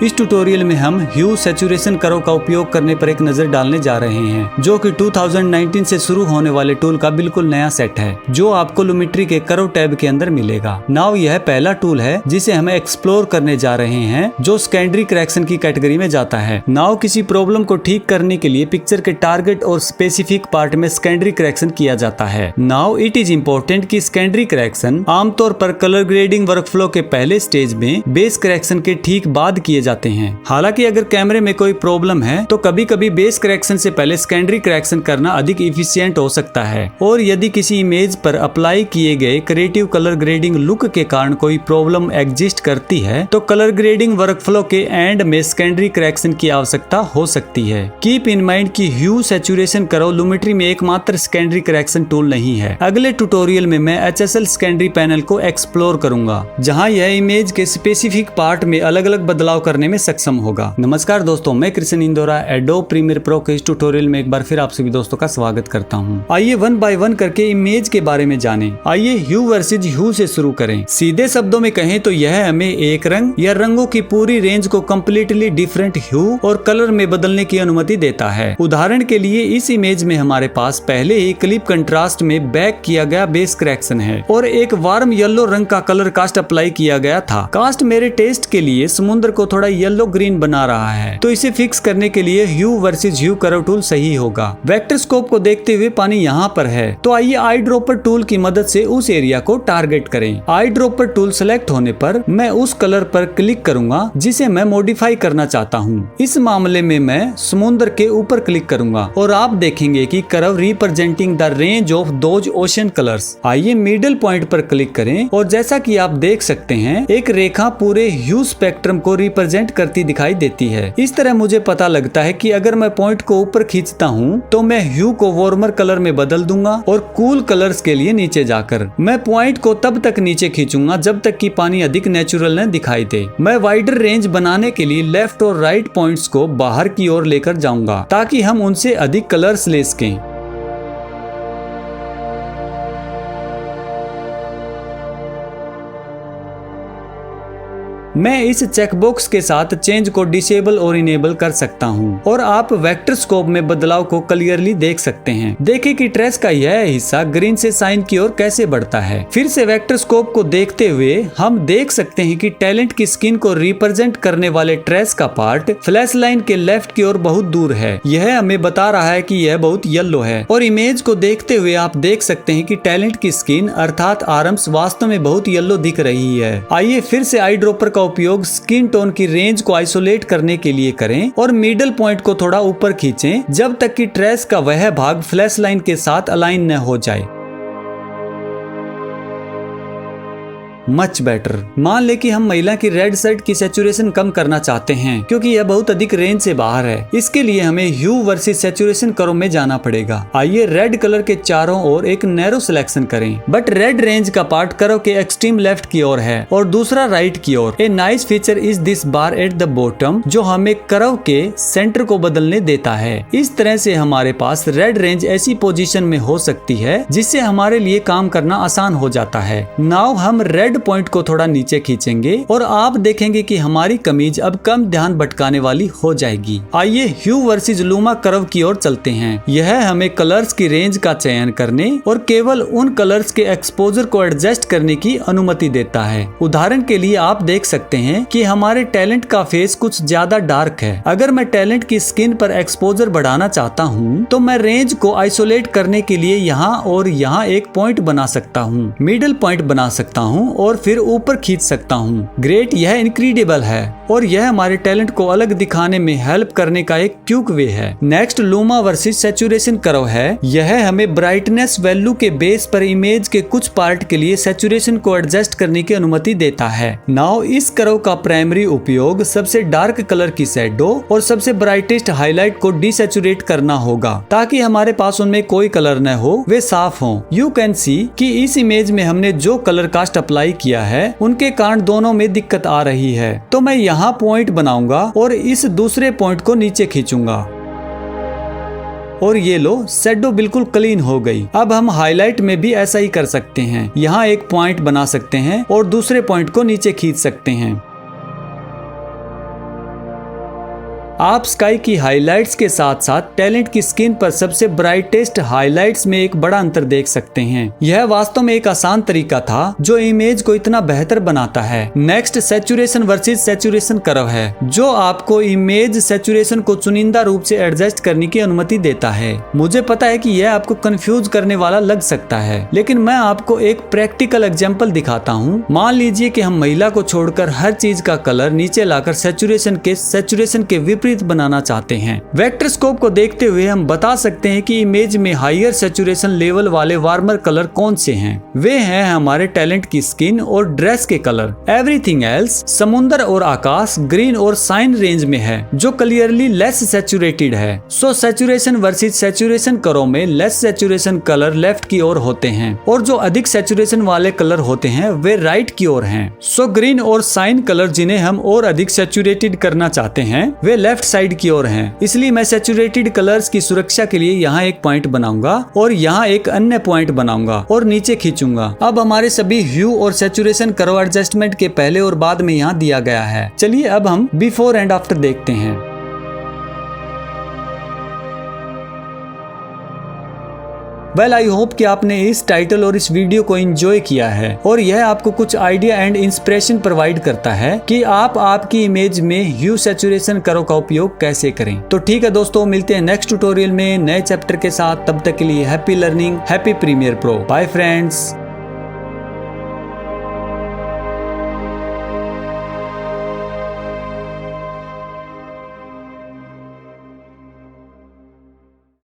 इस ट्यूटोरियल में हम ह्यू सैचुरेशन कर्व का उपयोग करने पर एक नजर डालने जा रहे हैं, जो कि 2019 से शुरू होने वाले टूल का बिल्कुल नया सेट है, जो आपको लुमेट्री के कर्व टैब के अंदर मिलेगा। नाउ यह पहला टूल है जिसे हमें एक्सप्लोर करने जा रहे हैं, जो सेकेंडरी करेक्शन की कैटेगरी में जाता है। नाउ किसी प्रॉब्लम को ठीक करने के लिए पिक्चर के टारगेट और स्पेसिफिक पार्ट में सेकेंडरी करेक्शन किया जाता है। नाउ इट इज इम्पोर्टेंट कि सेकेंडरी करेक्शन आमतौर पर कलर ग्रेडिंग वर्कफ्लो के पहले स्टेज में बेस करेक्शन के ठीक बाद किए जाते हैं। हालांकि अगर कैमरे में कोई प्रॉब्लम है तो कभी कभी बेस करेक्शन से पहले सेकेंडरी करेक्शन करना अधिक इफिशिएंट हो सकता है, और यदि किसी इमेज पर अप्लाई किए गए क्रिएटिव कलर ग्रेडिंग लुक के कारण कोई प्रॉब्लम एग्जिस्ट करती है तो कलर ग्रेडिंग वर्कफ्लो के एंड में सेकेंडरी करेक्शन की आवश्यकता हो सकती है। कीप इन माइंड कि ह्यू सैचुरेशन कर्व लुमेट्री में एकमात्र सेकेंडरी करेक्शन टूल नहीं है। अगले ट्यूटोरियल में मैं HSL सेकेंडरी पैनल को एक्सप्लोर करूंगा, जहां यह इमेज के स्पेसिफिक पार्ट में अलग अलग बदलाव करने में सक्षम होगा। नमस्कार दोस्तों, मैं Krishna Indaura Adobe Premiere Pro के इस ट्यूटोरियल में एक बार फिर आप सभी दोस्तों का स्वागत करता हूं। आइए वन बाय वन करके इमेज के बारे में जानें। आइए ह्यू वर्सेज ह्यू से शुरू करें। सीधे शब्दों में कहें तो यह हमें एक रंग या रंगों की पूरी रेंज को कम्प्लीटली डिफरेंट ह्यू और कलर में बदलने की अनुमति देता है। उदाहरण के लिए इस इमेज में हमारे पास पहले ही क्लिप कंट्रास्ट में बैक किया गया बेस करेक्शन है और एक वार्म येलो रंग का कलर कास्ट अप्लाई किया गया था। कास्ट मेरे टेस्ट के लिए समुद्र को थोड़ा येलो ग्रीन बना रहा है, तो इसे फिक्स करने के लिए ह्यू वर्सेज ह्यू कर्व टूल सही होगा। वेक्टर स्कोप को देखते हुए पानी यहाँ पर है, तो आइए आई ड्रॉपर टूल की मदद से उस एरिया को टारगेट करें। आई ड्रॉपर टूल सेलेक्ट होने पर मैं उस कलर पर क्लिक करूंगा जिसे मैं मॉडिफाई करना चाहता हूँ। इस मामले में मैं समुद्र के ऊपर क्लिक करूंगा और आप देखेंगे कि curve representing the range of those ocean colours. आइए मिडिल पॉइंट पर क्लिक करें और जैसा कि आप देख सकते हैं एक रेखा पूरे ह्यू स्पेक्ट्रम को रिप्रेजेंट करती दिखाई देती है। इस तरह मुझे पता लगता है कि अगर मैं पॉइंट को ऊपर खींचता हूँ तो मैं ह्यू को वार्मर कलर में बदल दूंगा और कूल कलर्स के लिए नीचे जाकर मैं पॉइंट को तब तक नीचे खींचूंगा जब तक कि पानी अधिक नेचुरल न दिखाई दे। मैं वाइडर रेंज बनाने के लिए लेफ्ट और राइट पॉइंट्स को बाहर की ओर लेकर जाऊंगा ताकि हम उनसे अधिक कलर्स ले सकें। मैं इस चेकबॉक्स के साथ चेंज को डिसेबल और इनेबल कर सकता हूं और आप वेक्टर स्कोप में बदलाव को क्लियरली देख सकते हैं। देखें कि ट्रेस का यह हिस्सा ग्रीन से साइन की ओर कैसे बढ़ता है। फिर से वेक्टर स्कोप को देखते हुए हम देख सकते हैं कि टैलेंट की स्किन को रिप्रेजेंट करने वाले ट्रेस का पार्ट फ्लैश लाइन के लेफ्ट की ओर बहुत दूर है। यह हमें बता रहा है कि यह बहुत येलो है, और इमेज को देखते हुए आप देख सकते हैं कि टैलेंट की स्किन अर्थात आर्म्स वास्तव में बहुत येलो दिख रही है। आइए फिर से आई ड्रॉपर का उपयोग स्किन टोन की रेंज को आइसोलेट करने के लिए करें और मिडिल पॉइंट को थोड़ा ऊपर खींचें जब तक कि ट्रेस का वह भाग फ्लैश लाइन के साथ अलाइन न हो जाए। Much better. मान ले कि हम महिला की रेड शर्ट की सैचुरेशन कम करना चाहते हैं क्योंकि यह बहुत अधिक रेंज से बाहर है। इसके लिए हमें ह्यू वर्सेस सैचुरेशन कर्व में जाना पड़ेगा। आइए रेड कलर के चारों ओर एक नैरो सिलेक्शन करें, बट रेड रेंज का पार्ट कर्व के एक्सट्रीम लेफ्ट की ओर है और दूसरा राइट की ओर। A nice feature is this bar at the bottom, जो हमें कर्व के सेंटर को बदलने देता है। इस तरह से हमारे पास रेड रेंज ऐसी पोजीशन में हो सकती है जिससे हमारे लिए काम करना आसान हो जाता है। नाउ हम रेड पॉइंट को थोड़ा नीचे खींचेंगे और आप देखेंगे कि हमारी कमीज अब कम ध्यान भटकाने वाली हो जाएगी। आइए ह्यू वर्सेस लूमा कर्व की ओर चलते हैं। यह हमें कलर्स की रेंज का चयन करने और केवल उन कलर्स के एक्सपोजर को एडजस्ट करने की अनुमति देता है। उदाहरण के लिए आप देख सकते हैं कि हमारे टैलेंट का फेस कुछ ज्यादा डार्क है। अगर मैं टैलेंट की स्किन पर एक्सपोजर बढ़ाना चाहता हूँ तो मैं रेंज को आइसोलेट करने के लिए यहाँ और यहाँ एक पॉइंट बना सकता हूँ, मिडिल पॉइंट बना सकता हूँ और फिर ऊपर खींच सकता हूँ। ग्रेट, यह इनक्रेडिबल है और यह हमारे टैलेंट को अलग दिखाने में हेल्प करने का एक क्विक वे है। Next luma versus saturation curve है। यह हमें ब्राइटनेस वैल्यू के बेस पर इमेज के कुछ पार्ट के लिए सैचुरेशन को एडजस्ट करने की अनुमति देता है। नाउ इस कर्व का प्राइमरी उपयोग सबसे डार्क कलर की शैडो और सबसे ब्राइटेस्ट हाईलाइट को डिसैचुरेट करना होगा ताकि हमारे पास उनमें कोई कलर न हो, वे साफ हों। यू कैन सी कि इस इमेज में हमने जो कलर कास्ट अप्लाई किया है उनके कारण दोनों में दिक्कत आ रही है, तो मैं यहाँ पॉइंट बनाऊंगा और इस दूसरे पॉइंट को नीचे खींचूंगा और ये लो, शैडो बिल्कुल क्लीन हो गई। अब हम हाईलाइट में भी ऐसा ही कर सकते हैं। यहाँ एक पॉइंट बना सकते हैं और दूसरे पॉइंट को नीचे खींच सकते हैं। आप स्काई की हाइलाइट्स के साथ साथ टैलेंट की स्किन पर सबसे ब्राइटेस्ट हाइलाइट्स में एक बड़ा अंतर देख सकते हैं। यह वास्तव में एक आसान तरीका था जो इमेज को इतना बेहतर बनाता है। Next saturation versus saturation curve है, जो आपको इमेज सैचुरेशन को चुनिंदा रूप से एडजस्ट करने की अनुमति देता है। मुझे पता है कि यह आपको कंफ्यूज करने वाला लग सकता है, लेकिन मैं आपको एक प्रैक्टिकल एग्जांपल दिखाता हूँ। मान लीजिए कि हम महिला को छोड़कर हर चीज का कलर नीचे लाकर सैचुरेशन के विपरीत बनाना चाहते हैं। वेक्टर स्कोप को देखते हुए हम बता सकते हैं कि इमेज में हायर सैचुरेशन लेवल वाले वार्मर कलर कौन से हैं। वे हैं हमारे टैलेंट की स्किन और ड्रेस के कलर। एवरीथिंग एल्स, समुद्र और आकाश, ग्रीन और साइन रेंज में है, जो क्लियरली लेस सैचुरेटेड है। सो सैचुरेशन वर्सेस सैचुरेशन कर्व में लेस सैचुरेशन कलर लेफ्ट की ओर होते हैं और जो अधिक सैचुरेशन वाले कलर होते हैं वे राइट की ओर हैं। सो ग्रीन और साइन कलर जिन्हें हम और अधिक सैचुरेटेड करना चाहते हैं वे लेफ्ट साइड की ओर हैं। इसलिए मैं सैचुरेटेड कलर्स की सुरक्षा के लिए यहाँ एक पॉइंट बनाऊंगा और यहाँ एक अन्य पॉइंट बनाऊंगा और नीचे खींचूंगा। अब हमारे सभी ह्यू और सैचुरेशन कर्व एडजस्टमेंट के पहले और बाद में यहाँ दिया गया है। चलिए अब हम बिफोर एंड आफ्टर देखते हैं। वेल आई होप कि आपने इस टाइटल और इस वीडियो को एंजॉय किया है और यह आपको कुछ आइडिया एंड इंस्पिरेशन प्रोवाइड करता है कि आप आपकी इमेज में ह्यू सैचुरेशन कर्व का उपयोग कैसे करें। तो ठीक है दोस्तों, मिलते हैं नेक्स्ट ट्यूटोरियल में नए चैप्टर के साथ। तब तक के लिए happy learning, happy Premiere Pro. Bye friends.